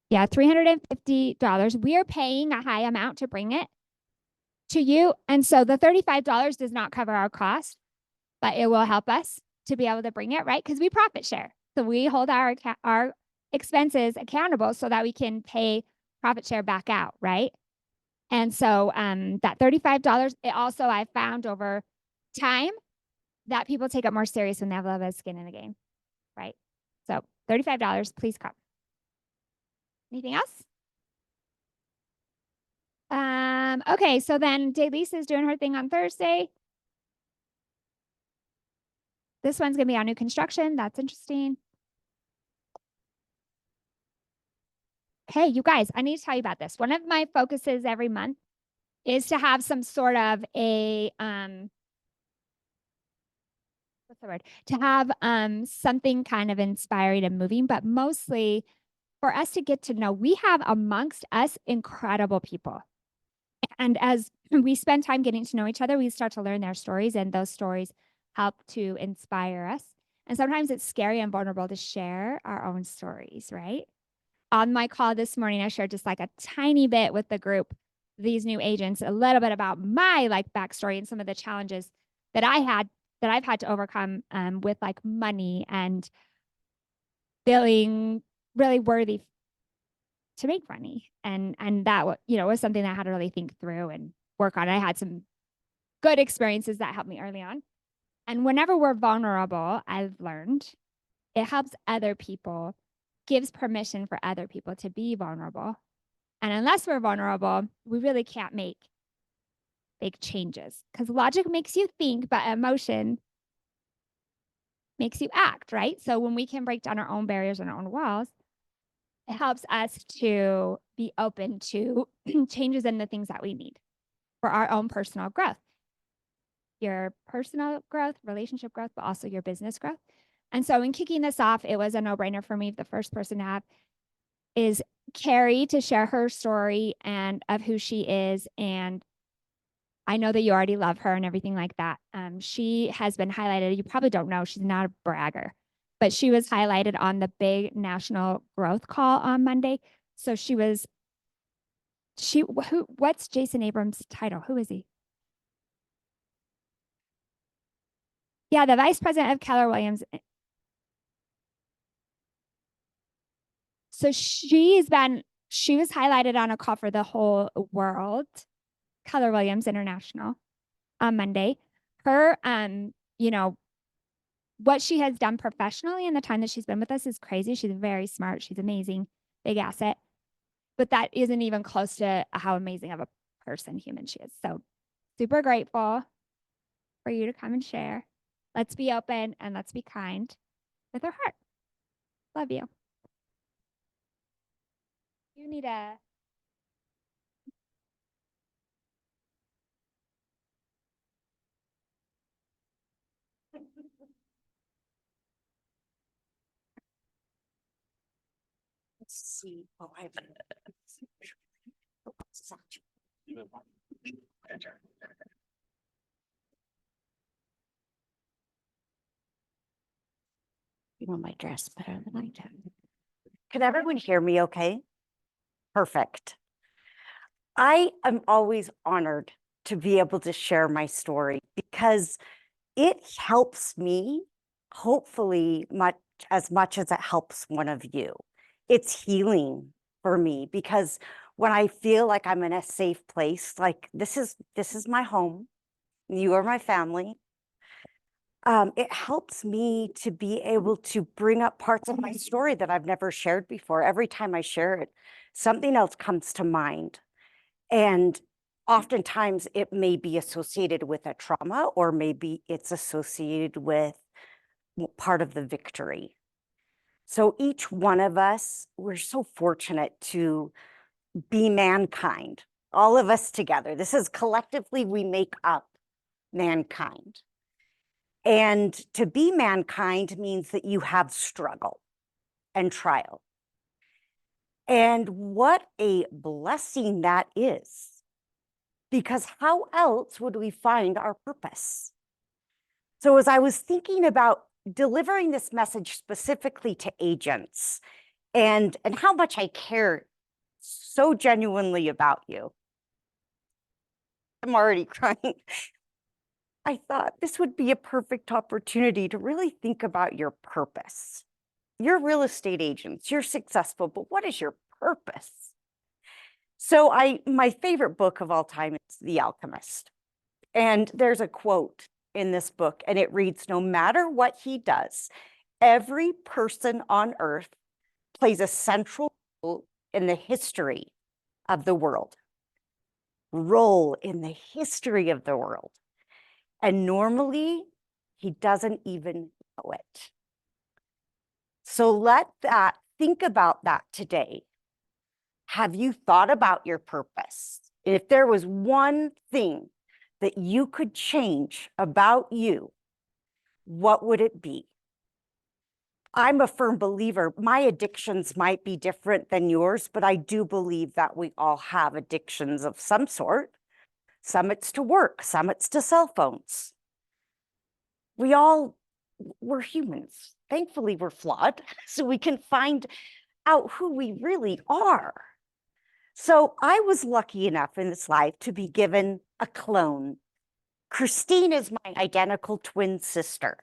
Yeah, $350. We are paying a high amount to bring it to you. And so the $35 does not cover our cost, but it will help us to be able to bring it, right? Because we profit share. So we hold our expenses accountable so that we can pay profit share back out, right? And so that $35, it also I found over time that people take it more serious when they have a little bit of skin in the game, right? So $35, please come. Anything else? Okay, so then Daylise is doing her thing on Thursday. This one's gonna be on new construction. That's interesting. Hey, you guys, I need to tell you about this. One of my focuses every month is to have some sort of a what's the word? To have something kind of inspiring and moving, but mostly for us to get to know we have amongst us incredible people. And as we spend time getting to know each other, we start to learn their stories, and those stories help to inspire us. And sometimes it's scary and vulnerable to share our own stories, right? On my call this morning, I shared just like a tiny bit with the group, these new agents, a little bit about my like backstory and some of the challenges that I've had to overcome with like money and feeling really worthy to make money. And that was something that I had to really think through and work on. I had some good experiences that helped me early on. And whenever we're vulnerable, I've learned it helps other people, gives permission for other people to be vulnerable. And unless we're vulnerable, we really can't make big changes because logic makes you think, but emotion makes you act, right? So when we can break down our own barriers and our own walls, it helps us to be open to changes in the things that we need for our own personal growth, your personal growth, relationship growth, but also your business growth. And so in kicking this off, it was a no-brainer for me. The first person to have is Carrie to share her story and of who she is. And I know that you already love her and everything like that. She has been highlighted. You probably don't know, she's not a bragger, but she was highlighted on the big national growth call on Monday. So what's Jason Abrams' title? Who is he? Yeah, the vice president of Keller Williams. So she was highlighted on a call for the whole world, Keller Williams International, on Monday. Her, what she has done professionally in the time that she's been with us is crazy. She's very smart. She's amazing, big asset. But that isn't even close to how amazing of a human she is. So super grateful for you to come and share. Let's be open and let's be kind with our heart. Love you. You need a Let's see. Oh, I have you know my dress better than I do. Can everyone hear me okay? Perfect. I am always honored to be able to share my story because it helps me, hopefully, as much as it helps one of you. It's healing for me because when I feel like I'm in a safe place, like this is my home, you are my family. It helps me to be able to bring up parts of my story that I've never shared before. Every time I share it, something else comes to mind. And oftentimes it may be associated with a trauma, or maybe it's associated with part of the victory. So each one of us, we're so fortunate to be mankind, all of us together. This is collectively, we make up mankind. And to be mankind means that you have struggle and trial. And what a blessing that is, because how else would we find our purpose? So as I was thinking about delivering this message specifically to agents and how much I care so genuinely about you. I'm already crying. I thought this would be a perfect opportunity to really think about your purpose. You're real estate agents, you're successful, but what is your purpose? So my favorite book of all time is The Alchemist. And there's a quote in this book, and it reads, "No matter what he does, every person on earth plays a central role in the history of the world." Role in the history of the world. And normally, he doesn't even know it. So think about that today. Have you thought about your purpose? If there was one thing that you could change about you, what would it be? I'm a firm believer, my addictions might be different than yours, but I do believe that we all have addictions of some sort. Some it's to work, some it's to cell phones. We're humans. Thankfully, we're flawed, so we can find out who we really are. So I was lucky enough in this life to be given a clone. Christine is my identical twin sister.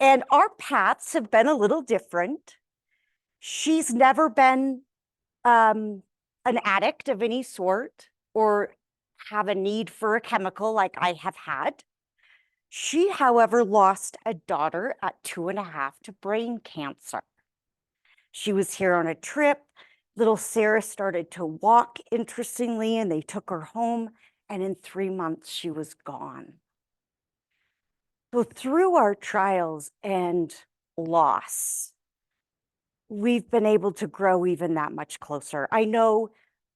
And our paths have been a little different. She's never been an addict of any sort or have a need for a chemical like I have had. She, however, lost a daughter at 2.5 to brain cancer. She was here on a trip. Little Sarah started to walk, interestingly, and they took her home. And in 3 months, she was gone. So through our trials and loss, we've been able to grow even that much closer. I know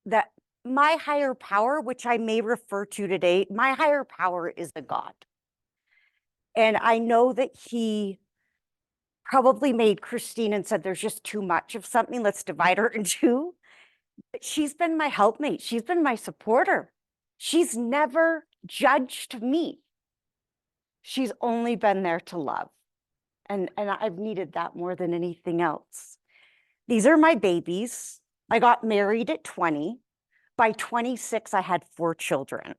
that my higher power, which I may refer to today, my higher power is a God. And I know that he probably made Christine and said, there's just too much of something. Let's divide her in two. But she's been my helpmate. She's been my supporter. She's never judged me. She's only been there to love. And I've needed that more than anything else. These are my babies. I got married at 20. By 26, I had 4 children.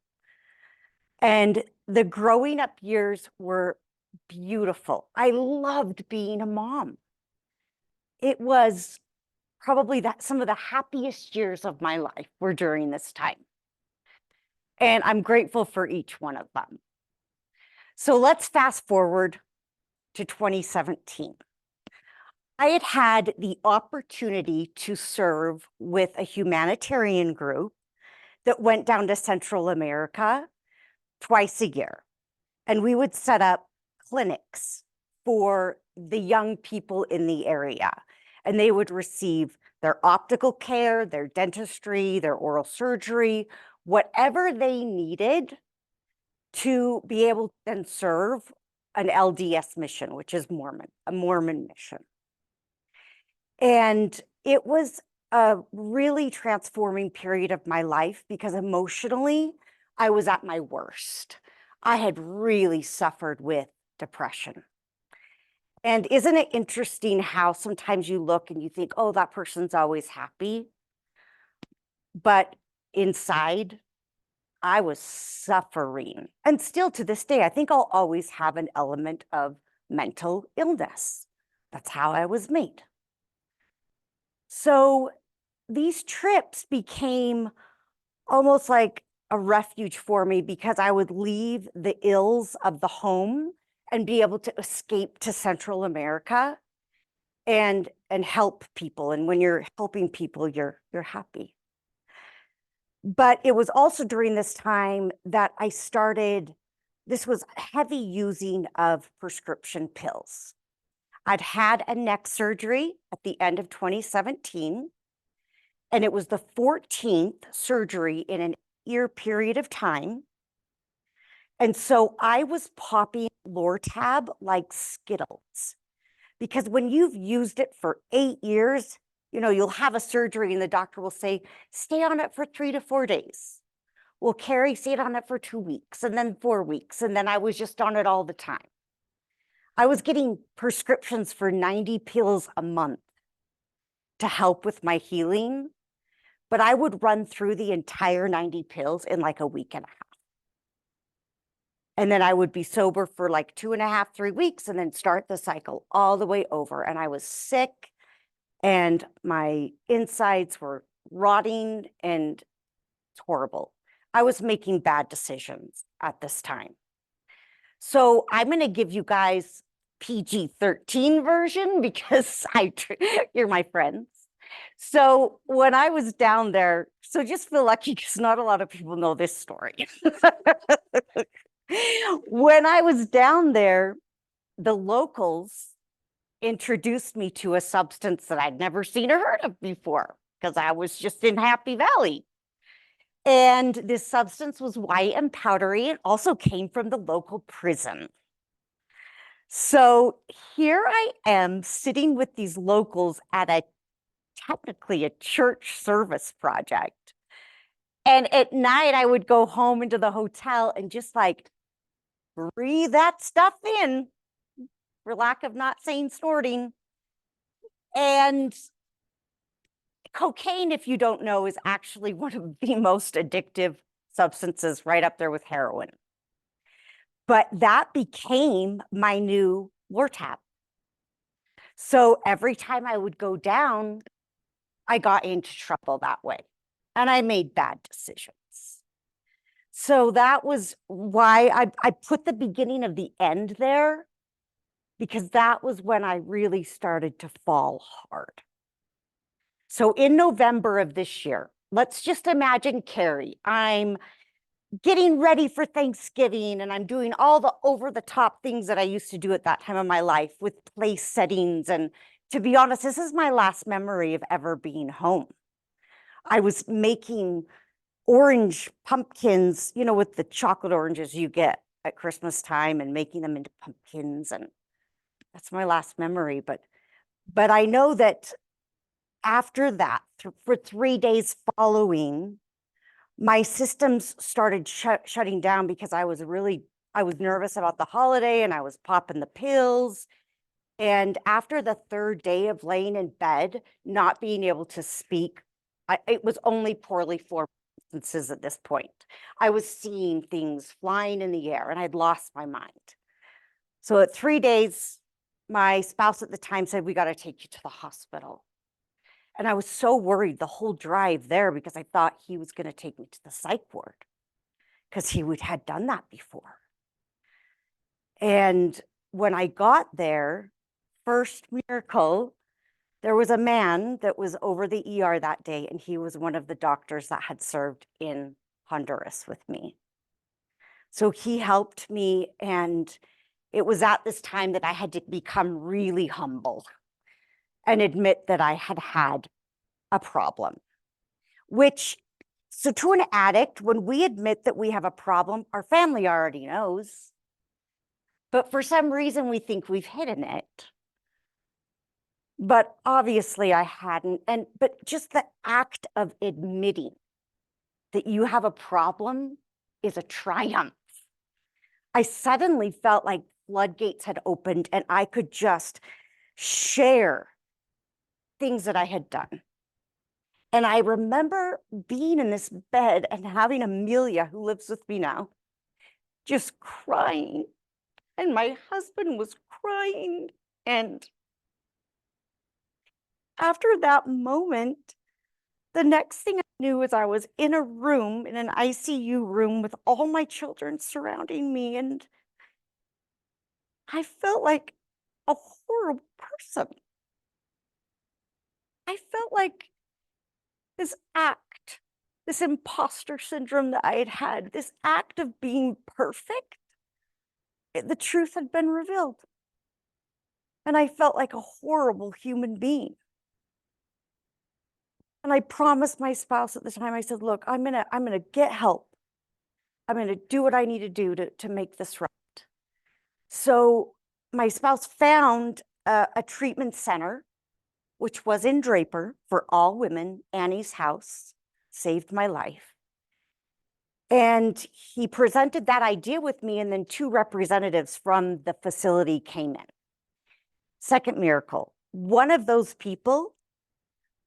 And the growing up years were beautiful. I loved being a mom. It was probably some of the happiest years of my life were during this time. And I'm grateful for each one of them. So let's fast forward to 2017. I had had the opportunity to serve with a humanitarian group that went down to Central America twice a year. And we would set up clinics for the young people in the area. And they would receive their optical care, their dentistry, their oral surgery, whatever they needed to be able to then serve an LDS mission, which is a Mormon mission. And it was a really transforming period of my life because emotionally, I was at my worst. I had really suffered with depression. And isn't it interesting how sometimes you look and you think, oh, that person's always happy. But inside, I was suffering. And still to this day, I think I'll always have an element of mental illness. That's how I was made. So these trips became almost like a refuge for me because I would leave the ills of the home and be able to escape to Central America and help people. And when you're helping people, you're happy. But it was also during this time that I started, this was heavy using of prescription pills. I'd had a neck surgery at the end of 2017, and it was the 14th surgery in an year period of time. And so I was popping Lortab like Skittles, because when you've used it for 8 years, you'll have a surgery and the doctor will say, stay on it for 3 to 4 days. Well, Carrie stayed on it for 2 weeks and then 4 weeks. And then I was just on it all the time. I was getting prescriptions for 90 pills a month. to help with my healing, but I would run through the entire 90 pills in like a week and a half. And then I would be sober for like 2.5, 3 weeks and then start the cycle all the way over. And I was sick and my insides were rotting and it's horrible. I was making bad decisions at this time. So I'm going to give you guys PG-13 version because you're my friends. So when I was down there, so just feel lucky because not a lot of people know this story. When I was down there, the locals introduced me to a substance that I'd never seen or heard of before because I was just in Happy Valley. And this substance was white and powdery. It also came from the local prison. So here I am sitting with these locals at technically a church service project. And at night I would go home into the hotel and just like breathe that stuff in, for lack of not saying snorting. And cocaine, if you don't know, is actually one of the most addictive substances, right up there with heroin. But that became my new war tab. So every time I would go down, I got into trouble that way. And I made bad decisions. So that was why I put the beginning of the end there, because that was when I really started to fall hard. So in November of this year, let's just imagine Carrie. I'm getting ready for Thanksgiving and I'm doing all the over the top things that I used to do at that time of my life with place settings. And to be honest, this is my last memory of ever being home. I was making orange pumpkins, you know, with the chocolate oranges you get at Christmas time and making them into pumpkins. And that's my last memory. But I know that after that, for 3 days following, my systems started shutting down because I was nervous about the holiday and I was popping the pills. And after the 3rd day of laying in bed, not being able to speak, it was only poorly formed sentences at this point. I was seeing things flying in the air and I'd lost my mind. So at 3 days, my spouse at the time said, "We got to take you to the hospital." And I was so worried the whole drive there because I thought he was going to take me to the psych ward because he had done that before. And when I got there, first miracle, there was a man that was over the ER that day, and he was one of the doctors that had served in Honduras with me. So he helped me, and it was at this time that I had to become really humble and admit that I had had a problem, so to an addict, when we admit that we have a problem, our family already knows. But for some reason, we think we've hidden it. But obviously I hadn't. But just the act of admitting that you have a problem is a triumph. I suddenly felt like floodgates had opened and I could just share things that I had done. And I remember being in this bed and having Amelia, who lives with me now, just crying. And my husband was crying. And after that moment, the next thing I knew is I was in a room, in an ICU room with all my children surrounding me. And I felt like a horrible person. I felt like this act, this imposter syndrome that I had, this act of being perfect, the truth had been revealed. And I felt like a horrible human being. And I promised my spouse at the time, I said, "Look, I'm gonna get help. I'm gonna do what I need to do to make this right." So my spouse found a treatment center, which was in Draper for all women. Annie's House saved my life. And he presented that idea with me, and then 2 representatives from the facility came in. Second miracle, one of those people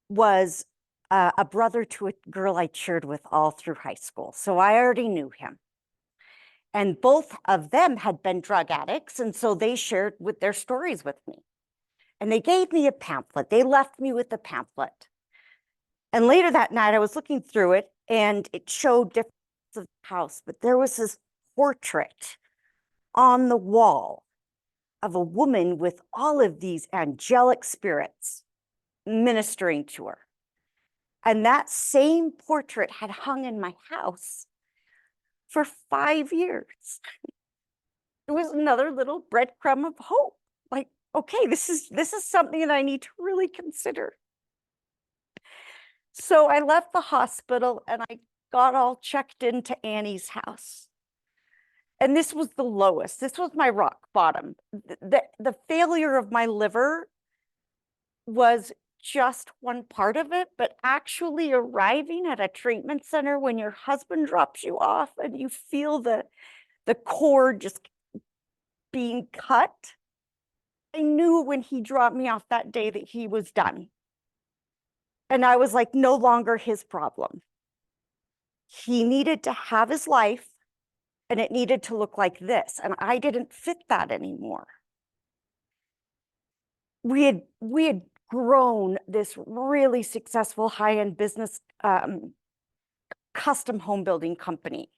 was a brother to a girl I cheered with all through high school. So I already knew him. And both of them had been drug addicts. And so they shared with their stories with me. And they gave me a pamphlet. They left me with a pamphlet. And later that night, I was looking through it and it showed different parts of the house, but there was this portrait on the wall of a woman with all of these angelic spirits ministering to her. And that same portrait had hung in my house for 5 years. It was another little breadcrumb of hope. Like, okay, this is something that I need to really consider. So I left the hospital and I got all checked into Annie's house. And this was the lowest. This was my rock bottom. The failure of my liver was just one part of it, but actually arriving at a treatment center when your husband drops you off and you feel the cord just being cut, I knew when he dropped me off that day that he was done. And I was like, no longer his problem. He needed to have his life and it needed to look like this. And I didn't fit that anymore. We had grown this really successful high-end business custom home building company.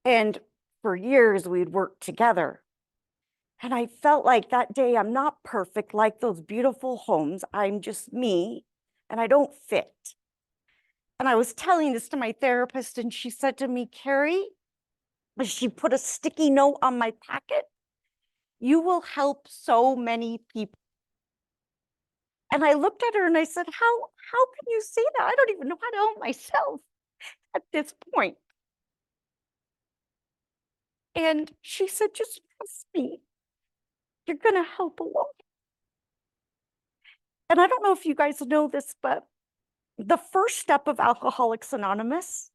And for years we'd worked together. And I felt like that day, I'm not perfect like those beautiful homes. I'm just me and I don't fit. And I was telling this to my therapist and she said to me, Carrie, she put a sticky note on my packet. You will help so many people. And I looked at her and I said, how can you say that? I don't even know how to help myself at this point. And she said, just trust me. You're going to help a lot. And I don't know if you guys know this, but the first step of Alcoholics Anonymous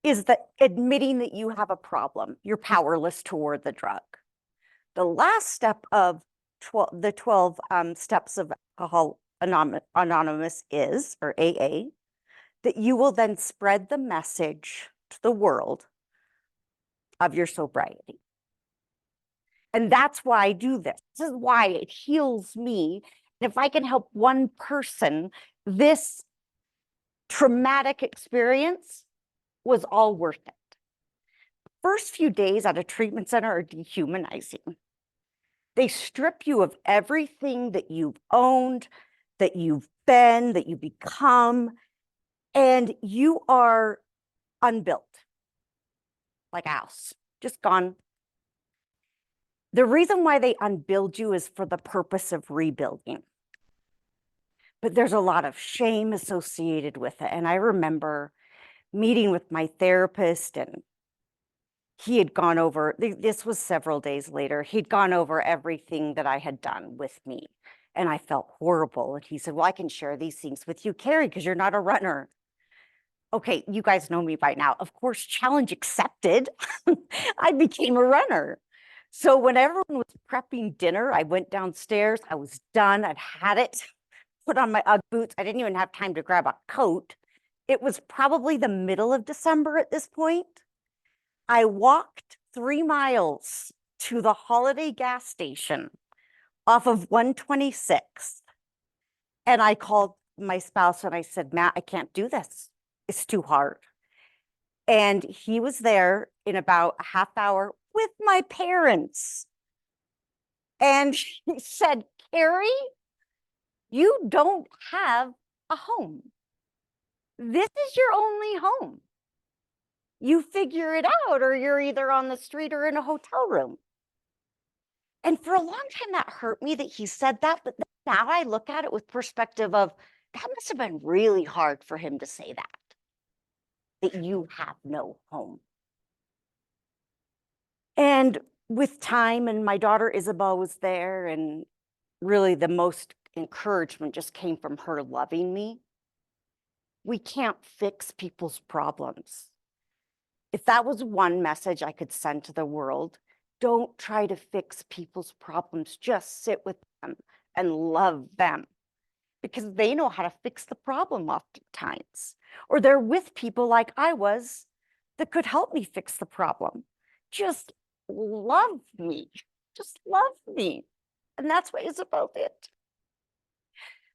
is that admitting that you have a problem. You're powerless toward the drug. The last step of the 12 steps of Alcohol Anonymous is, or AA, that you will then spread the message to the world of your sobriety. And that's why I do this. This is why it heals me. And if I can help one person, this traumatic experience was all worth it. First few days at a treatment center are dehumanizing. They strip you of everything that you've owned, that you've been, that you become, and you are unbuilt, like a house, just gone. The reason why they unbuild you is for the purpose of rebuilding. But there's a lot of shame associated with it. And I remember meeting with my therapist and he had gone over, this was several days later, he'd gone over everything that I had done with me. And I felt horrible. And he said, well, I can share these things with you, Carrie, because you're not a runner. Okay, you guys know me by now. Of course, challenge accepted. I became a runner. So when everyone was prepping dinner, I went downstairs. I was done. I'd had it, put on my UGG boots. I didn't even have time to grab a coat. It was probably the middle of December at this point. I walked 3 miles to the Holiday gas station off of 126. And I called my spouse and I said, Matt, I can't do this. It's too hard. And he was there in about a half hour with my parents. And he said, Carrie, you don't have a home. This is your only home. You figure it out, or you're either on the street or in a hotel room. And for a long time, that hurt me that he said that. But now I look at it with perspective of that must have been really hard for him to say that you have no home. And with time, and my daughter Isabel was there, and really the most encouragement just came from her loving me. We can't fix people's problems. If that was one message I could send to the world, don't try to fix people's problems. Just sit with them and love them. because they know how to fix the problem oftentimes. Or they're with people like I was that could help me fix the problem. Just love me. Just love me. And that's what is about it.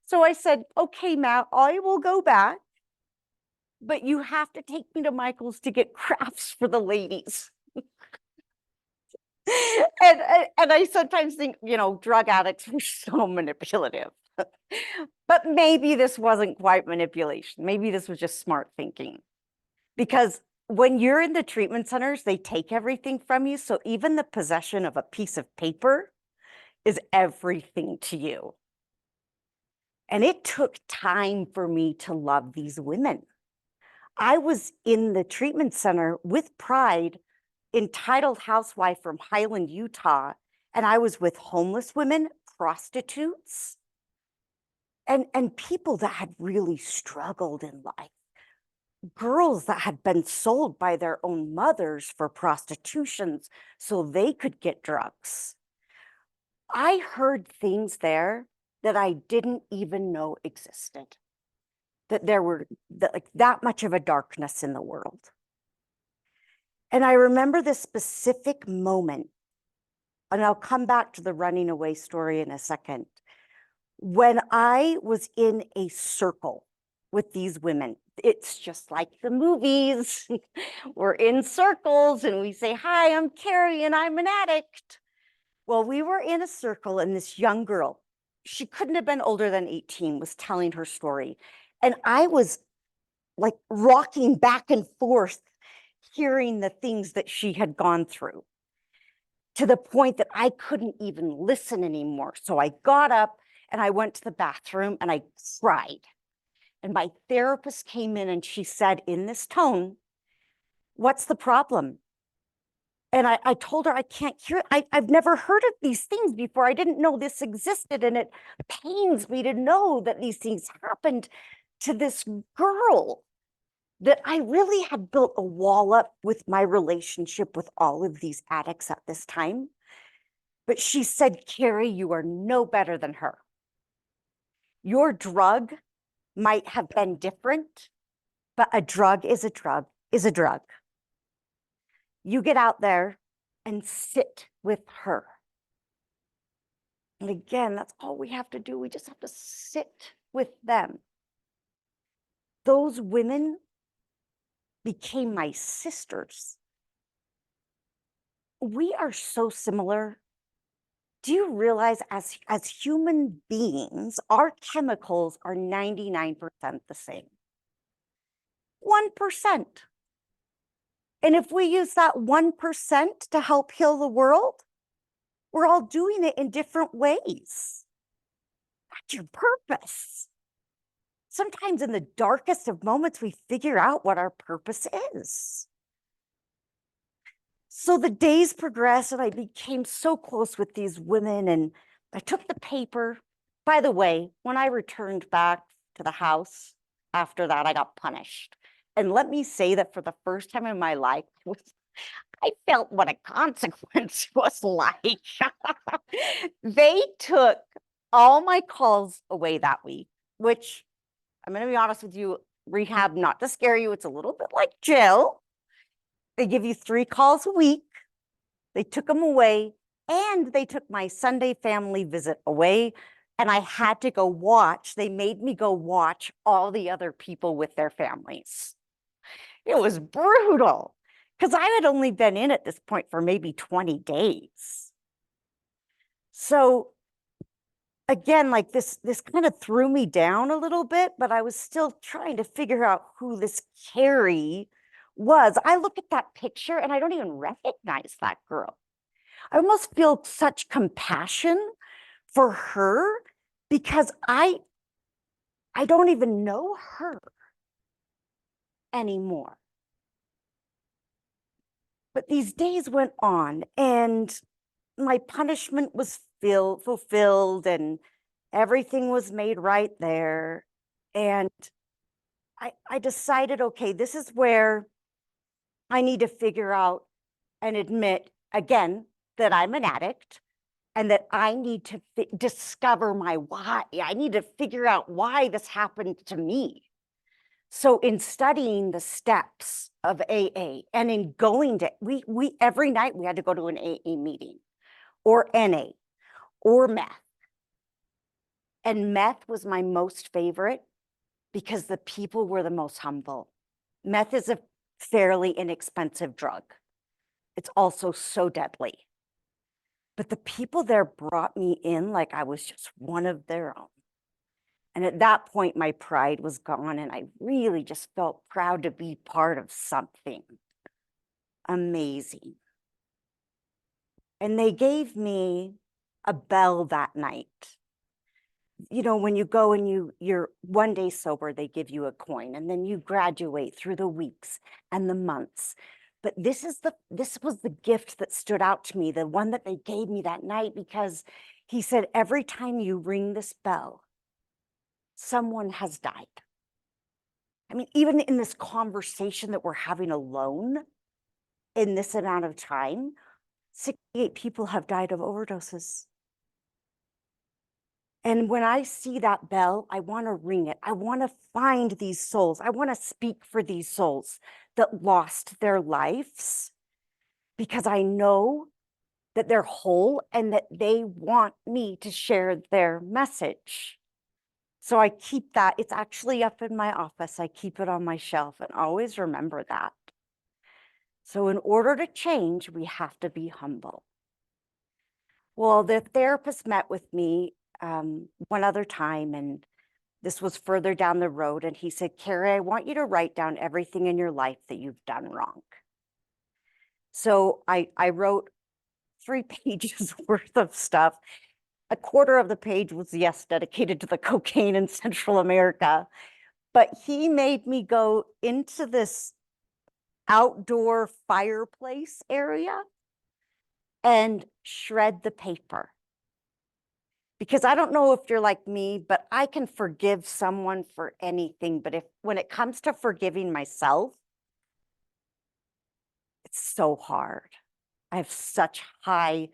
So I said, okay, Matt, I will go back, but you have to take me to Michael's to get crafts for the ladies. and I sometimes think, drug addicts are so manipulative. But maybe this wasn't quite manipulation. Maybe this was just smart thinking. Because when you're in the treatment centers, they take everything from you. So even the possession of a piece of paper is everything to you. And it took time for me to love these women. I was in the treatment center with pride, entitled housewife from Highland, Utah, and I was with homeless women, prostitutes, and people that had really struggled in life, girls that had been sold by their own mothers for prostitutions so they could get drugs. I heard things there that I didn't even know existed, that there were that much of a darkness in the world. And I remember this specific moment, and I'll come back to the running away story in a second, when I was in a circle with these women. It's just like the movies. We're in circles and we say, hi, I'm Carrie and I'm an addict. Well, we were in a circle and this young girl, she couldn't have been older than 18, was telling her story. And I was like rocking back and forth, hearing the things that she had gone through, to the point that I couldn't even listen anymore. So I got up and I went to the bathroom and I cried. And my therapist came in and she said in this tone, what's the problem? And I told her I can't hear it. I've never heard of these things before. I didn't know this existed. And it pains me to know that these things happened to this girl, that I really had built a wall up with my relationship with all of these addicts at this time. But she said, Carrie, you are no better than her. Your drug might have been different, but a drug is a drug is a drug. You get out there and sit with her. And again, that's all we have to do. We just have to sit with them. Those women became my sisters. We are so similar. Do you realize as human beings, our chemicals are 99% the same? 1%. And if we use that 1% to help heal the world, we're all doing it in different ways. That's your purpose. Sometimes in the darkest of moments, we figure out what our purpose is. So the days progressed and I became so close with these women, and I took the paper. By the way, when I returned back to the house after that, I got punished. And let me say that for the first time in my life, I felt what a consequence was like. They took all my calls away that week, which I'm going to be honest with you, rehab, not to scare you, it's a little bit like jail. They give you 3 calls a week. They took them away, and they took my Sunday family visit away. And I had to go watch. They made me go watch all the other people with their families. It was brutal because I had only been in at this point for maybe 20 days. So again, like this kind of threw me down a little bit, but I was still trying to figure out who this Carrie was. I look at that picture and I don't even recognize that girl. I almost feel such compassion for her because I don't even know her anymore. But these days went on and my punishment was fulfilled and everything was made right there. And I decided, okay, this is where I need to figure out and admit again that I'm an addict. and that I need to discover my why. I need to figure out why this happened to me. So in studying the steps of AA and in going to, we every night we had to go to an AA meeting or NA or meth. And meth was my most favorite because the people were the most humble. Meth is a fairly inexpensive drug. It's also so deadly. But the people there brought me in like I was just one of their own. And at that point, my pride was gone, and I really just felt proud to be part of something amazing. And they gave me a bell that night. You know, when you go and you're one day sober, they give you a coin, and then you graduate through the weeks and the months. But this was the gift that stood out to me, the one that they gave me that night, because he said, every time you ring this bell, someone has died. I mean, even in this conversation that we're having alone in this amount of time, 68 people have died of overdoses. And when I see that bell, I want to ring it. I want to find these souls. I want to speak for these souls that lost their lives, because I know that they're whole and that they want me to share their message. So I keep that. It's actually up in my office. I keep it on my shelf and always remember that. So in order to change, we have to be humble. Well, the therapist met with me one other time, and this was further down the road. And he said, Carrie, I want you to write down everything in your life that you've done wrong. So I wrote 3 pages worth of stuff. A quarter of the page was, yes, dedicated to the cocaine in Central America. But he made me go into this outdoor fireplace area and shred the paper. Because I don't know if you're like me, but I can forgive someone for anything. But when it comes to forgiving myself, it's so hard. I have such high,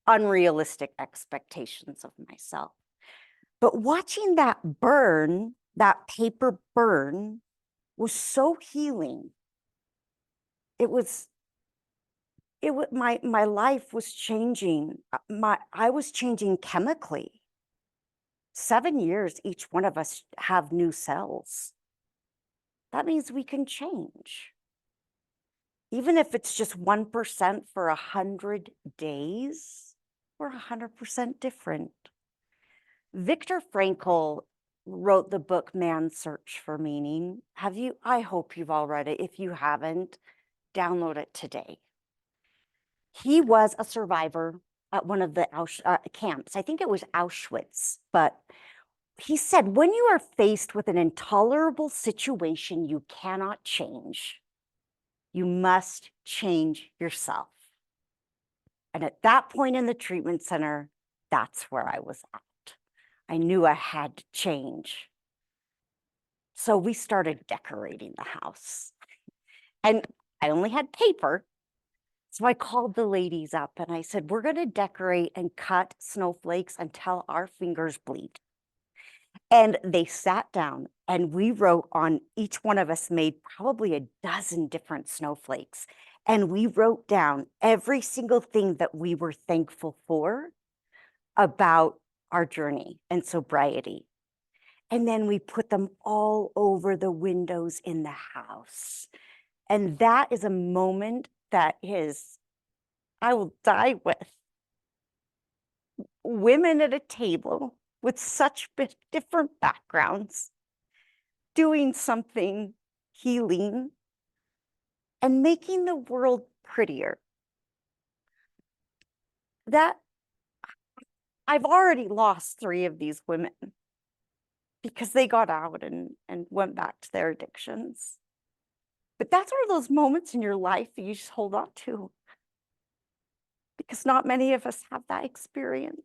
unrealistic expectations of myself. But watching that burn, that paper burn, was so healing. My life was changing. I was changing chemically. 7 years, each one of us have new cells. That means we can change. Even if it's just 1% for 100 days, we're 100% different. Viktor Frankl wrote the book Man's Search for Meaning. I hope you've all read it. If you haven't, download it today. He was a survivor at one of the camps. I think it was Auschwitz, but he said, when you are faced with an intolerable situation you cannot change, you must change yourself. And at that point in the treatment center, that's where I was at. I knew I had to change. So we started decorating the house. And I only had paper. So I called the ladies up and I said, we're going to decorate and cut snowflakes until our fingers bleed. And they sat down and we wrote on, each one of us made probably a dozen different snowflakes. And we wrote down every single thing that we were thankful for about our journey and sobriety. And then we put them all over the windows in the house. And that is a moment that I will die with. Women at a table with such different backgrounds, doing something healing and making the world prettier. That I've already lost 3 of these women because they got out and went back to their addictions. But that's one of those moments in your life that you just hold on to, because not many of us have that experience.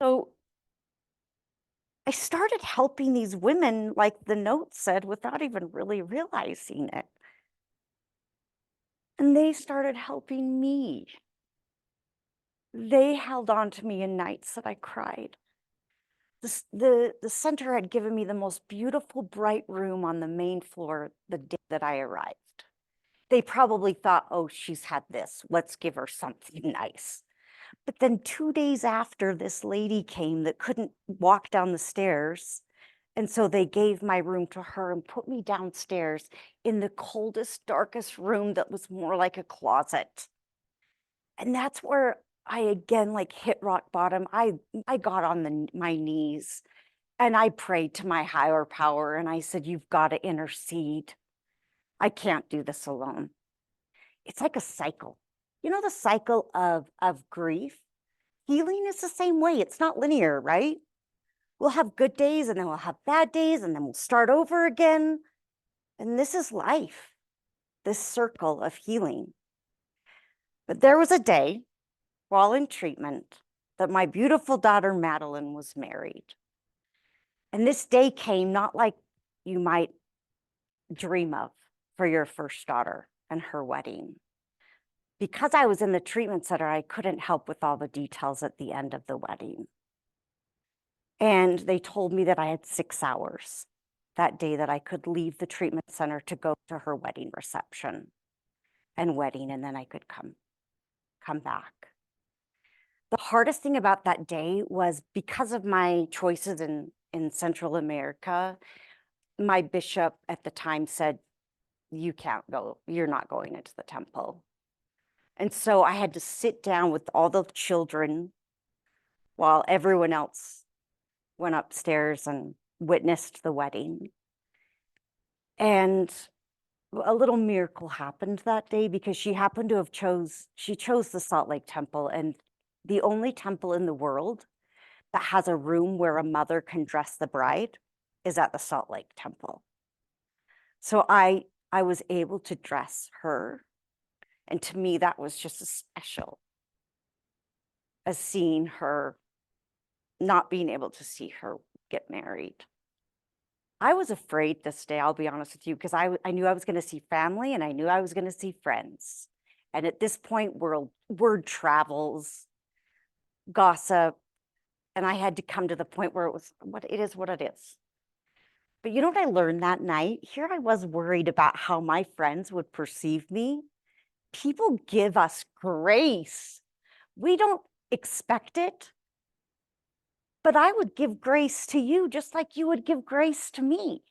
So I started helping these women, like the note said, without even really realizing it. And they started helping me. They held on to me in nights that I cried. The center had given me the most beautiful, bright room on the main floor the day that I arrived. They probably thought, oh, she's had this. Let's give her something nice. But then 2 days after, this lady came that couldn't walk down the stairs. And so they gave my room to her and put me downstairs in the coldest, darkest room that was more like a closet. And that's where I again like hit rock bottom. I got on my knees and I prayed to my higher power and I said, you've got to intercede. I can't do this alone. It's like a cycle. You know, the cycle of grief? Healing is the same way. It's not linear, right? We'll have good days and then we'll have bad days and then we'll start over again. And this is life, this circle of healing. But there was a day while in treatment that my beautiful daughter Madeline was married. And this day came not like you might dream of for your first daughter and her wedding. Because I was in the treatment center, I couldn't help with all the details at the end of the wedding. And they told me that I had 6 hours that day that I could leave the treatment center to go to her wedding reception and wedding, and then I could come back. The hardest thing about that day was because of my choices in Central America, my bishop at the time said, you can't go, you're not going into the temple. And so I had to sit down with all the children while everyone else went upstairs and witnessed the wedding. And a little miracle happened that day because she happened to have she chose the Salt Lake Temple, and the only temple in the world that has a room where a mother can dress the bride is at the Salt Lake Temple. So I was able to dress her. And to me, that was just as special as seeing her, not being able to see her get married. I was afraid this day, I'll be honest with you, because I knew I was going to see family and I knew I was going to see friends. And at this point, word travels, gossip, and I had to come to the point where it was what it is. But you know what I learned that night? Here I was worried about how my friends would perceive me. People give us grace. We don't expect it, but I would give grace to you just like you would give grace to me.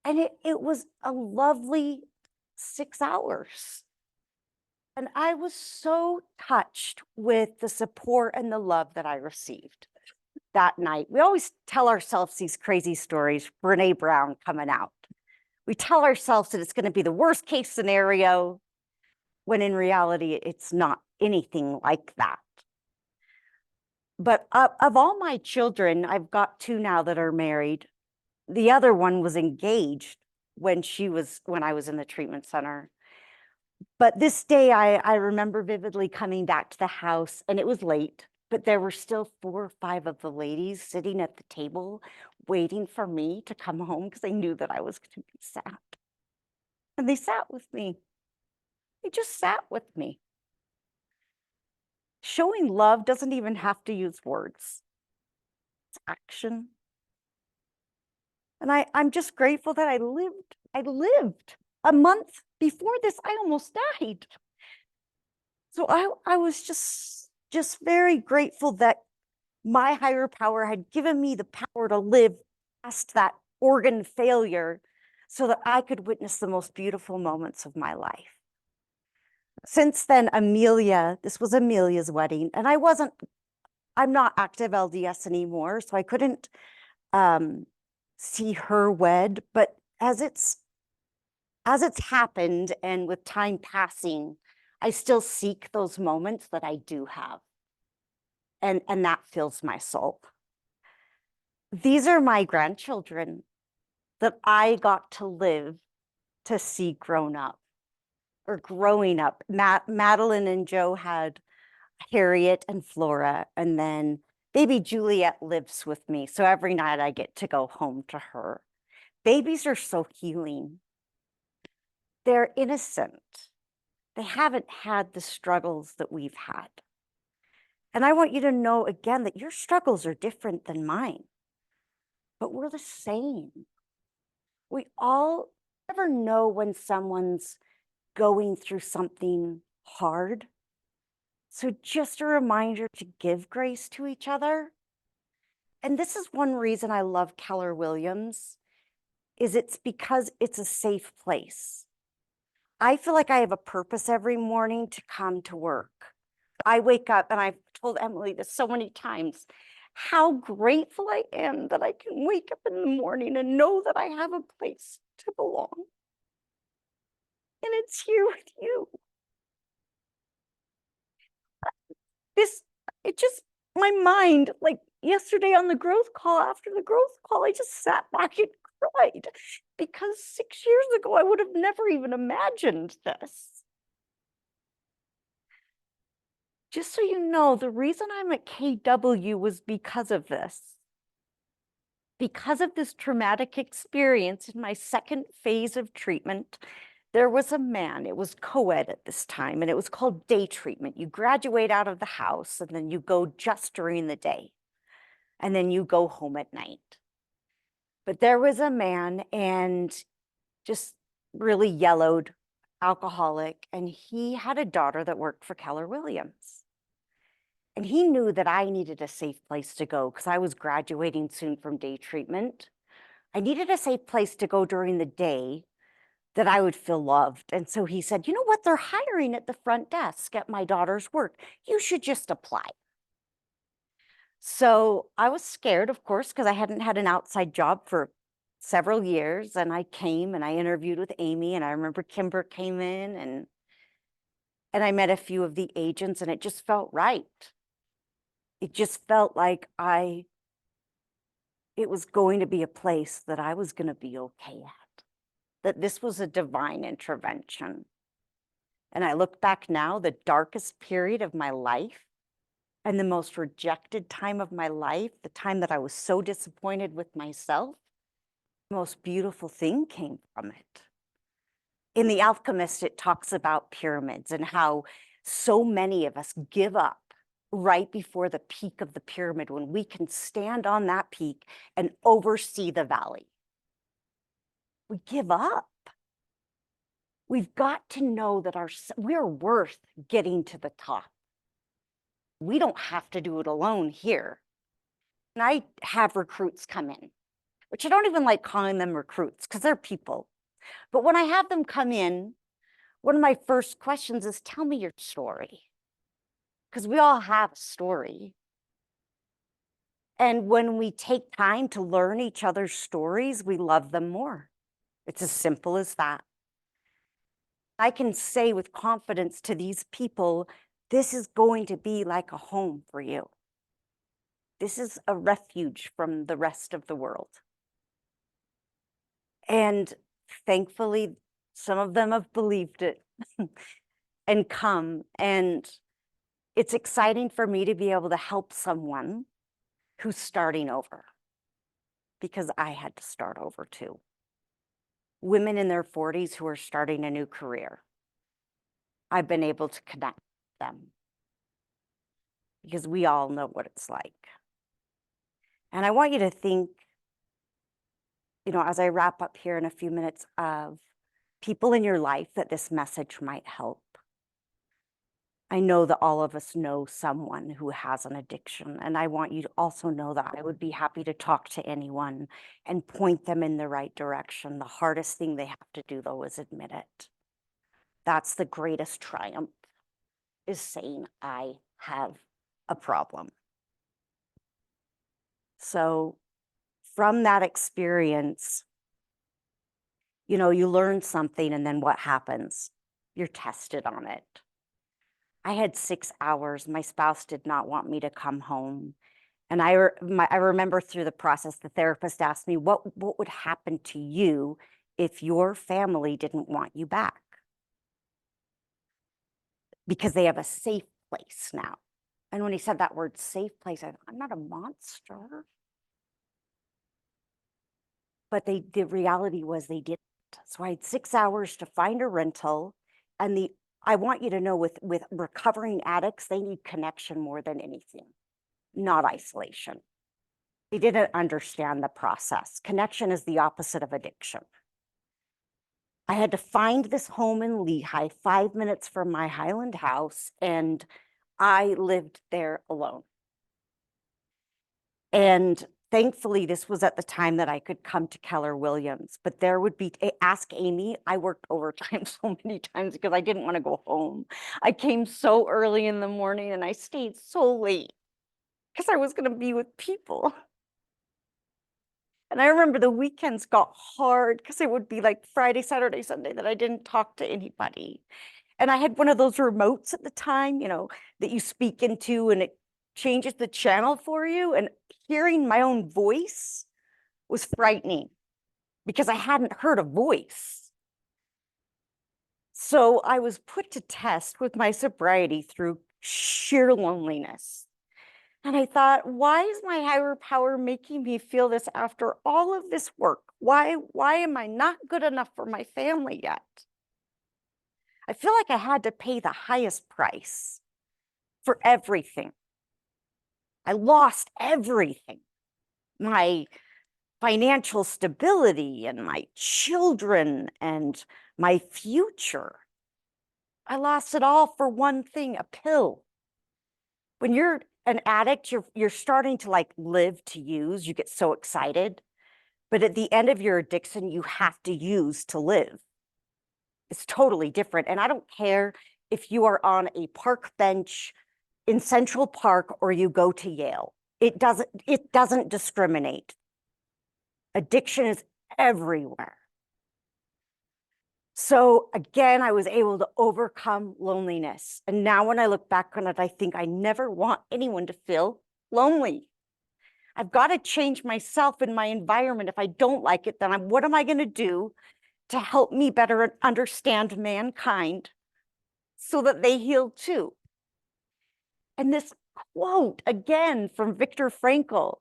And it was a lovely 6 hours. And I was so touched with the support and the love that I received that night. We always tell ourselves these crazy stories, Brene Brown coming out. We tell ourselves that it's going to be the worst case scenario, when in reality, it's not anything like that. But of all my children, I've got 2 now that are married. The other one was engaged when I was in the treatment center. But this day, I remember vividly coming back to the house, and it was late, but there were still 4 or 5 of the ladies sitting at the table waiting for me to come home because they knew that I was going to be sad. And they sat with me. They just sat with me. Showing love doesn't even have to use words. It's action. And I'm just grateful that I lived. A month before this, I almost died. So I was just very grateful that my higher power had given me the power to live past that organ failure so that I could witness the most beautiful moments of my life. Since then, this was Amelia's wedding, and I'm not active LDS anymore, so I couldn't see her wed, but as it's happened and with time passing, I still seek those moments that I do have. And that fills my soul. These are my grandchildren that I got to live to see grown up or growing up. Madeline and Joe had Harriet and Flora, and then baby Juliet lives with me. So every night I get to go home to her. Babies are so healing. They're innocent. They haven't had the struggles that we've had. And I want you to know again that your struggles are different than mine, but we're the same. We all never know when someone's going through something hard. So just a reminder to give grace to each other. And this is one reason I love Keller Williams, is it's because it's a safe place. I feel like I have a purpose every morning to come to work. I wake up, and I've told Emily this so many times, how grateful I am that I can wake up in the morning and know that I have a place to belong. And it's here with you. It just, my mind, like yesterday on the growth call, after the growth call, I just sat back and cried because 6 years ago, I would have never even imagined this. Just so you know, the reason I'm at KW was because of this. Because of this traumatic experience in my second phase of treatment, there was a man, it was co-ed at this time, and it was called day treatment. You graduate out of the house and then you go just during the day, and then you go home at night. But there was a man, and just really yellowed, alcoholic, and he had a daughter that worked for Keller Williams. And he knew that I needed a safe place to go because I was graduating soon from day treatment. I needed a safe place to go during the day that I would feel loved. And so he said, you know what? They're hiring at the front desk at my daughter's work. You should just apply. So I was scared, of course, because I hadn't had an outside job for several years. And I came and I interviewed with Amy, and I remember Kimber came in, and I met a few of the agents, and it just felt right. It just felt like it was going to be a place that I was going to be okay at, that this was a divine intervention. And I look back now, the darkest period of my life and the most rejected time of my life, the time that I was so disappointed with myself, the most beautiful thing came from it. In The Alchemist, it talks about pyramids and how so many of us give up right before the peak of the pyramid when we can stand on that peak and oversee the valley. We give up. We've got to know that we're worth getting to the top. We don't have to do it alone here. And I have recruits come in, which I don't even like calling them recruits because they're people. But when I have them come in, one of my first questions is, tell me your story. Because we all have a story. And when we take time to learn each other's stories, we love them more. It's as simple as that. I can say with confidence to these people, this is going to be like a home for you. This is a refuge from the rest of the world. And thankfully, some of them have believed it and come. And it's exciting for me to be able to help someone who's starting over, because I had to start over too. Women in their 40s who are starting a new career. I've been able to connect them because we all know what it's like. And I want you to think, as I wrap up here in a few minutes, of people in your life that this message might help. I know that all of us know someone who has an addiction, and I want you to also know that I would be happy to talk to anyone and point them in the right direction. The hardest thing they have to do, though, is admit it. That's the greatest triumph, is saying, I have a problem. So from that experience, you learn something, and then what happens? You're tested on it. I had 6 hours. My spouse did not want me to come home. And I remember through the process, the therapist asked me, what would happen to you if your family didn't want you back? Because they have a safe place now. And when he said that word safe place, I thought, I'm not a monster. But the reality was they didn't. So I had 6 hours to find a rental. And the I want you to know with recovering addicts, they need connection more than anything, not isolation. They didn't understand the process. Connection is the opposite of addiction. I had to find this home in Lehigh, 5 minutes from my Highland house, and I lived there alone. And thankfully, this was at the time that I could come to Keller Williams, but there would be, ask Amy, I worked overtime so many times because I didn't want to go home. I came so early in the morning and I stayed so late because I was going to be with people. And I remember the weekends got hard because it would be like Friday, Saturday, Sunday that I didn't talk to anybody. And I had one of those remotes at the time, that you speak into and it changes the channel for you. And hearing my own voice was frightening because I hadn't heard a voice. So I was put to test with my sobriety through sheer loneliness. And I thought, why is my higher power making me feel this after all of this work? Why am I not good enough for my family yet? I feel like I had to pay the highest price for everything. I lost everything. My financial stability and my children and my future. I lost it all for one thing, a pill. When you're an addict, you're starting to like live to use. You get so excited. But at the end of your addiction, you have to use to live. It's totally different. And I don't care if you are on a park bench in Central Park or you go to Yale. It doesn't discriminate. Addiction is everywhere. So again, I was able to overcome loneliness. And now when I look back on it, I think I never want anyone to feel lonely. I've got to change myself and my environment. If I don't like it, then what am I going to do to help me better understand mankind so that they heal too? And this quote again from Viktor Frankl,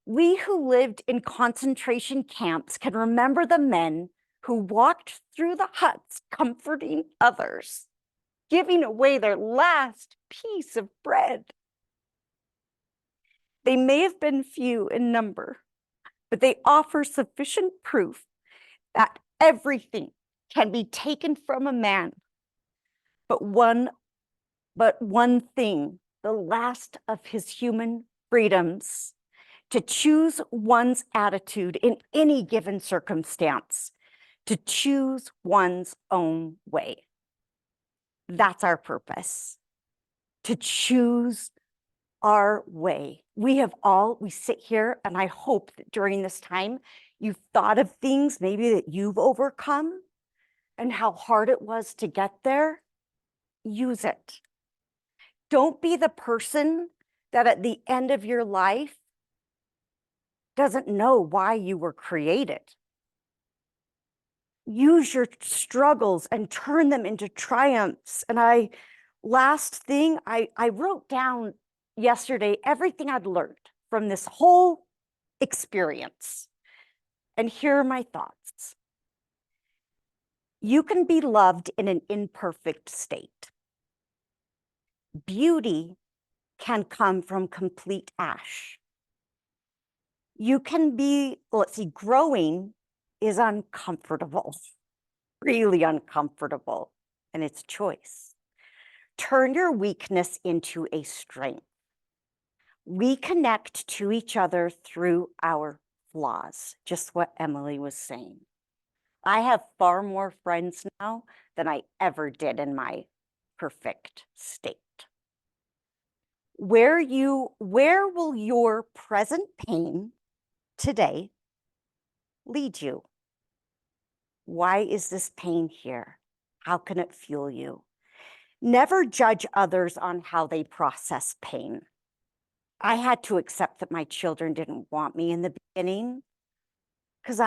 we who lived in concentration camps can remember the men who walked through the huts comforting others, giving away their last piece of bread. They may have been few in number, but they offer sufficient proof that everything can be taken from a man, but one thing, the last of his human freedoms, to choose one's attitude in any given circumstance, to choose one's own way. That's our purpose, to choose our way. We sit here, and I hope that during this time, you've thought of things maybe that you've overcome and how hard it was to get there. Use it. Don't be the person that at the end of your life doesn't know why you were created. Use your struggles and turn them into triumphs. And last thing, I wrote down yesterday everything I'd learned from this whole experience. And here are my thoughts. You can be loved in an imperfect state. Beauty can come from complete ash. You can be, growing is uncomfortable, really uncomfortable, and it's choice. Turn your weakness into a strength. We connect to each other through our flaws, just what Emily was saying. I have far more friends now than I ever did in my perfect state. Where will your present pain today lead you? Why is this pain here? How can it fuel you? Never judge others on how they process pain. I had to accept that my children didn't want me in the beginning because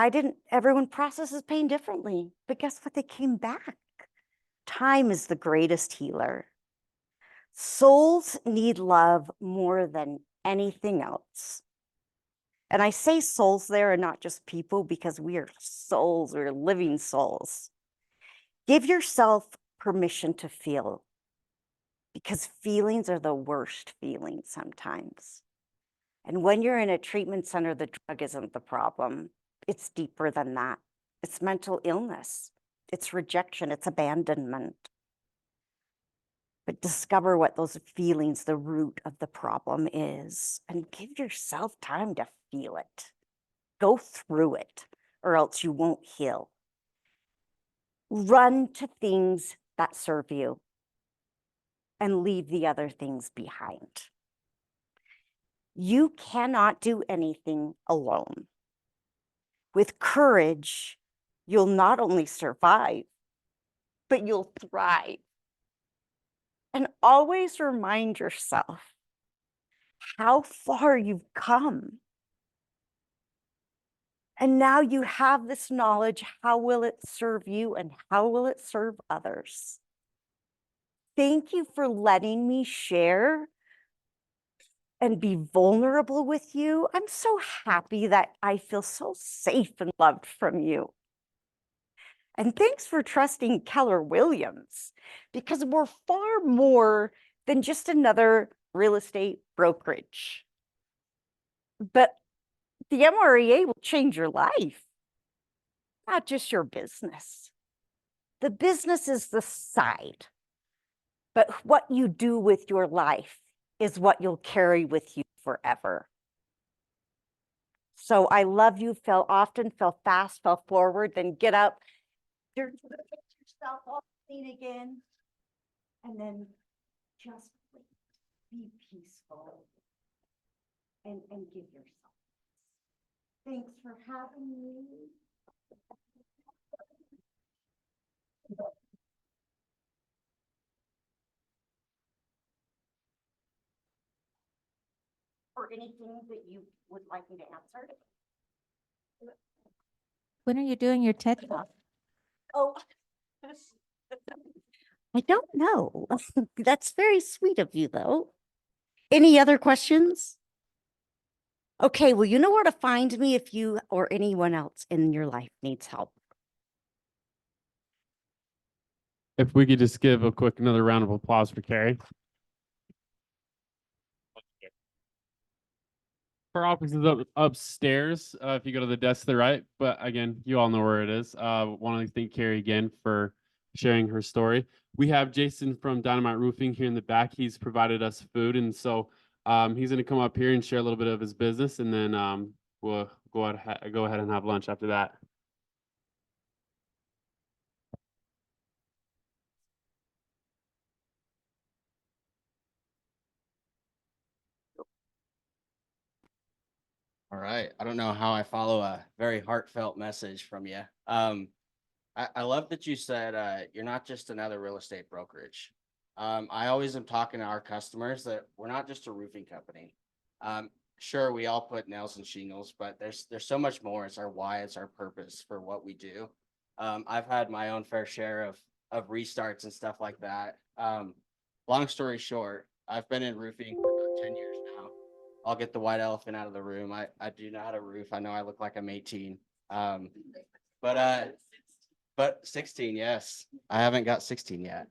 everyone processes pain differently. But guess what? They came back. Time is the greatest healer. Souls need love more than anything else. And I say souls there and not just people because we are souls, we're living souls. Give yourself permission to feel, because feelings are the worst feelings sometimes. And when you're in a treatment center, the drug isn't the problem. It's deeper than that. It's mental illness. It's rejection. It's abandonment. But discover what those feelings, the root of the problem is, and give yourself time to feel it. Go through it, or else you won't heal. Run to things that serve you and leave the other things behind. You cannot do anything alone. With courage, you'll not only survive, but you'll thrive. And always remind yourself how far you've come. And now you have this knowledge. How will it serve you and how will it serve others? Thank you for letting me share and be vulnerable with you. I'm so happy that I feel so safe and loved from you. And thanks for trusting Keller Williams, because we're far more than just another real estate brokerage. But the MREA will change your life, not just your business. The business is the side, but what you do with your life is what you'll carry with you forever. So I love you. Fell often, fell fast, fell forward, then get up. Get yourself all clean again. And then just be peaceful and give yourself. Thanks for having me. Or anything that you would like me to answer. When are you doing your TED Talk? Oh, I don't know. That's very sweet of you, though. Any other questions? Okay, well, you know where to find me if you or anyone else in your life needs help. If we could just give another round of applause for Carrie. Her office is upstairs. If you go to the desk to the right, but again, you all know where it is. Want to thank Carrie again for sharing her story. We have Jason from Dynamite Roofing here in the back. He's provided us food, and so he's going to come up here and share a little bit of his business, and then we'll go ahead and have lunch after that. All right. I don't know how I follow a very heartfelt message from you. I love that you said you're not just another real estate brokerage. I always am talking to our customers that we're not just a roofing company. Sure, we all put nails and shingles, but there's so much more. It's our why, it's our purpose for what we do. I've had my own fair share of restarts and stuff like that. Long story short, I've been in roofing for about 10 years now. I'll get the white elephant out of the room. I do know how to roof. I know I look like I'm 18. But 16, yes. I haven't got 16 yet.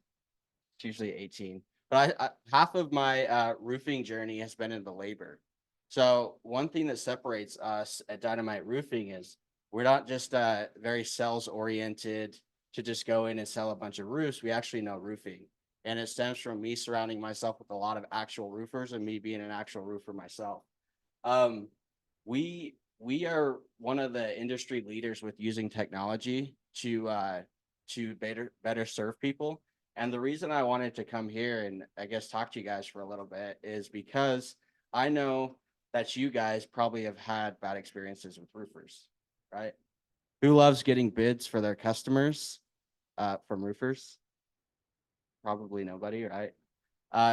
It's usually 18. But I half of my roofing journey has been in the labor. So one thing that separates us at Dynamite Roofing is we're not just very sales oriented to just go in and sell a bunch of roofs. We actually know roofing. And it stems from me surrounding myself with a lot of actual roofers and me being an actual roofer myself. We are one of the industry leaders with using technology to better serve people. And the reason I wanted to come here and I guess talk to you guys for a little bit is because I know that you guys probably have had bad experiences with roofers, right? Who loves getting bids for their customers from roofers? Probably nobody, right?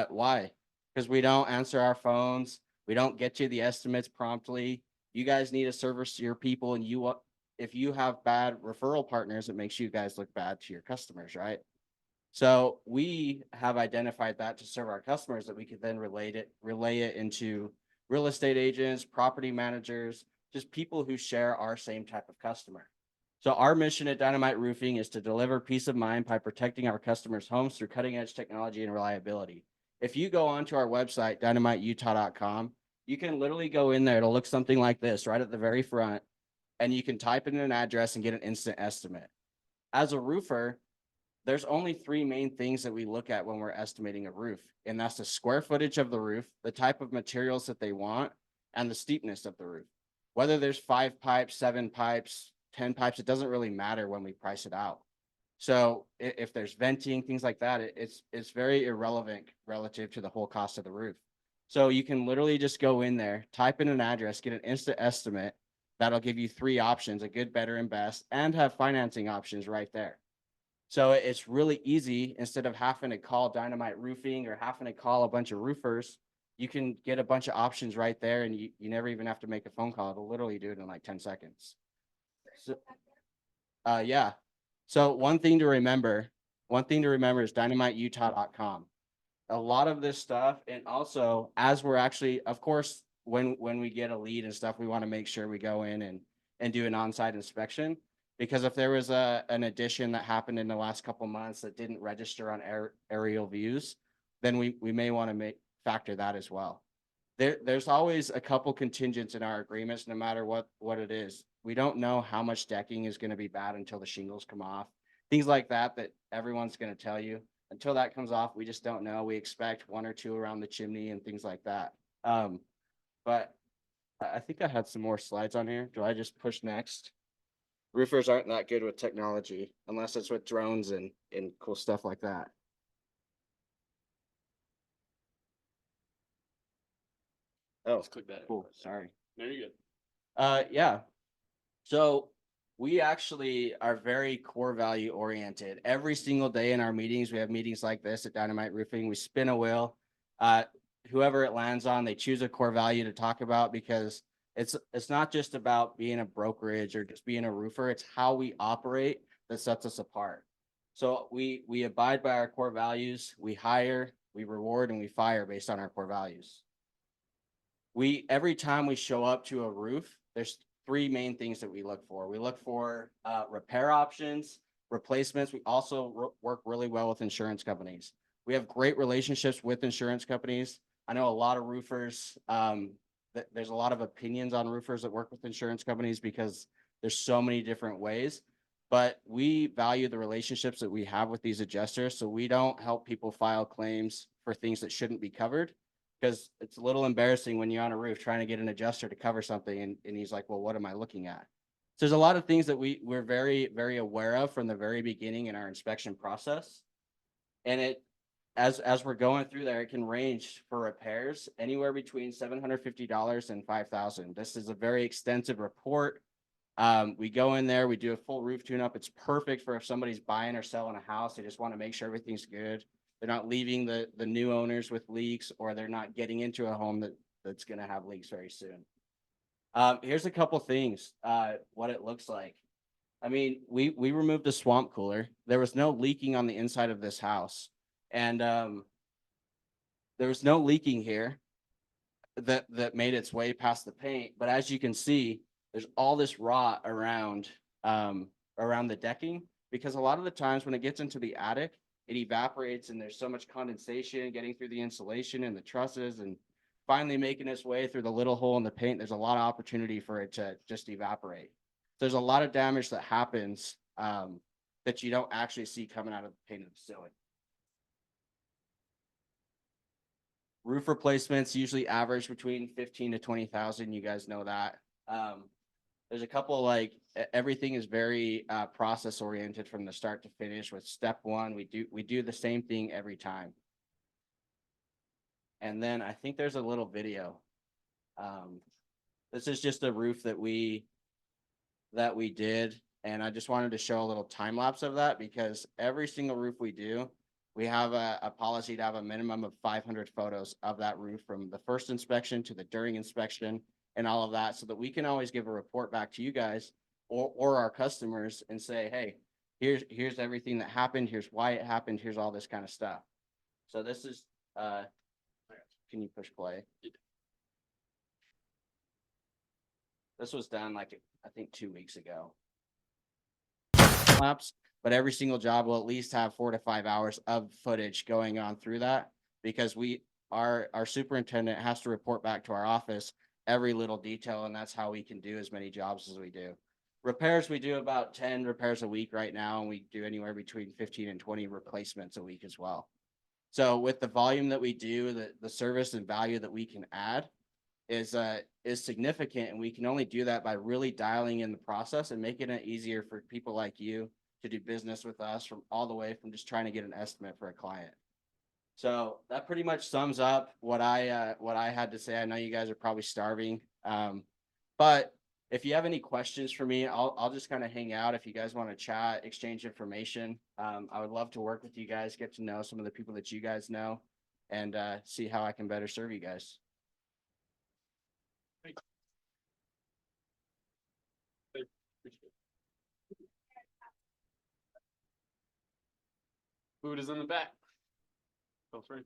Why? Because we don't answer our phones. We don't get you the estimates promptly. You guys need to service your people, and if you have bad referral partners, it makes you guys look bad to your customers, right? So we have identified that to serve our customers that we could then relay it into real estate agents, property managers, just people who share our same type of customer. So our mission at Dynamite Roofing is to deliver peace of mind by protecting our customers' homes through cutting edge technology and reliability. If you go onto our website, dynamitutah.com, you can literally go in there. It'll look something like this right at the very front, and you can type in an address and get an instant estimate. As a roofer, there's only three main things that we look at when we're estimating a roof, and that's the square footage of the roof, the type of materials that they want, and the steepness of the roof. Whether there's 5 pipes, 7 pipes, 10 pipes, it doesn't really matter when we price it out. So if there's venting, things like that, it's very irrelevant relative to the whole cost of the roof. So you can literally just go in there, type in an address, get an instant estimate. That'll give you 3 options, a good, better, and best, and have financing options right there. So it's really easy. Instead of having to call Dynamite Roofing or having to call a bunch of roofers, you can get a bunch of options right there, and you never even have to make a phone call. It'll literally do it in like 10 seconds. So, yeah. So one thing to remember is dynamitutah.com. A lot of this stuff, and also as we're actually, of course, when we get a lead and stuff, we want to make sure we go in and do an on-site inspection. Because if there was an addition that happened in the last couple months that didn't register on aerial views, then we may want to factor that as well. There's always a couple contingents in our agreements, no matter what it is. We don't know how much decking is going to be bad until the shingles come off. Things like that everyone's going to tell you. Until that comes off, we just don't know. We expect 1 or 2 around the chimney and things like that. But I think I had some more slides on here. Do I just push next? Roofers aren't that good with technology unless it's with drones and cool stuff like that. Oh, Let's click that. cool. Sorry. No, you're good. Yeah. So we actually are very core value oriented. Every single day in our meetings, we have meetings like this at Dynamite Roofing. We spin a wheel. Whoever it lands on, they choose a core value to talk about, because it's not just about being a brokerage or just being a roofer. It's how we operate that sets us apart. So we abide by our core values. We hire, we reward, and we fire based on our core values. Every time we show up to a roof, there's 3 main things that we look for. We look for repair options, replacements. We also work really well with insurance companies. We have great relationships with insurance companies. I know a lot of roofers, there's a lot of opinions on roofers that work with insurance companies because there's so many different ways, but we value the relationships that we have with these adjusters. So we don't help people file claims for things that shouldn't be covered, because it's a little embarrassing when you're on a roof trying to get an adjuster to cover something. And he's like, well, what am I looking at? So there's a lot of things that we're very, very aware of from the very beginning in our inspection process. And as we're going through there, it can range for repairs anywhere between $750 and $5,000. This is a very extensive report. We go in there, we do a full roof tune-up. It's perfect for if somebody's buying or selling a house. They just want to make sure everything's good. They're not leaving the new owners with leaks, or they're not getting into a home that's going to have leaks very soon. Here's a couple things, what it looks like. I mean, we removed the swamp cooler. There was no leaking on the inside of this house. And there was no leaking here that made its way past the paint. But as you can see, there's all this rot around the decking, because a lot of the times when it gets into the attic, it evaporates and there's so much condensation getting through the insulation and the trusses and finally making its way through the little hole in the paint. There's a lot of opportunity for it to just evaporate. There's a lot of damage that happens that you don't actually see coming out of the paint of the ceiling. Roof replacements usually average between 15 to 20,000. You guys know that. There's a couple, like, everything is very process oriented from the start to finish. With step 1, we do the same thing every time. And then I think there's a little video. This is just a roof that we did, and I just wanted to show a little time lapse of that, because every single roof we do, we have a policy to have a minimum of 500 photos of that roof, from the first inspection to the during inspection and all of that, so that we can always give a report back to you guys or our customers and say, hey, here's everything that happened. Here's why it happened. Here's all this kind of stuff. So this is, can you push play? This was done like, I think 2 weeks ago. lapse, but every single job will at least have 4 to 5 hours of footage going on through that because our superintendent has to report back to our office every little detail, and that's how we can do as many jobs as we do. Repairs, we do about 10 repairs a week right now, and we do anywhere between 15 and 20 replacements a week as well. So with the volume that we do, the service and value that we can add is significant, and we can only do that by really dialing in the process and making it easier for people like you to do business with us from all the way from just trying to get an estimate for a client. So that pretty much sums up what I had to say. I know you guys are probably starving, but if you have any questions for me, I'll just kind of hang out. If you guys want to chat, exchange information, I would love to work with you guys, get to know some of the people that you guys know, and see how I can better serve you guys. Food is in the back. Feel free.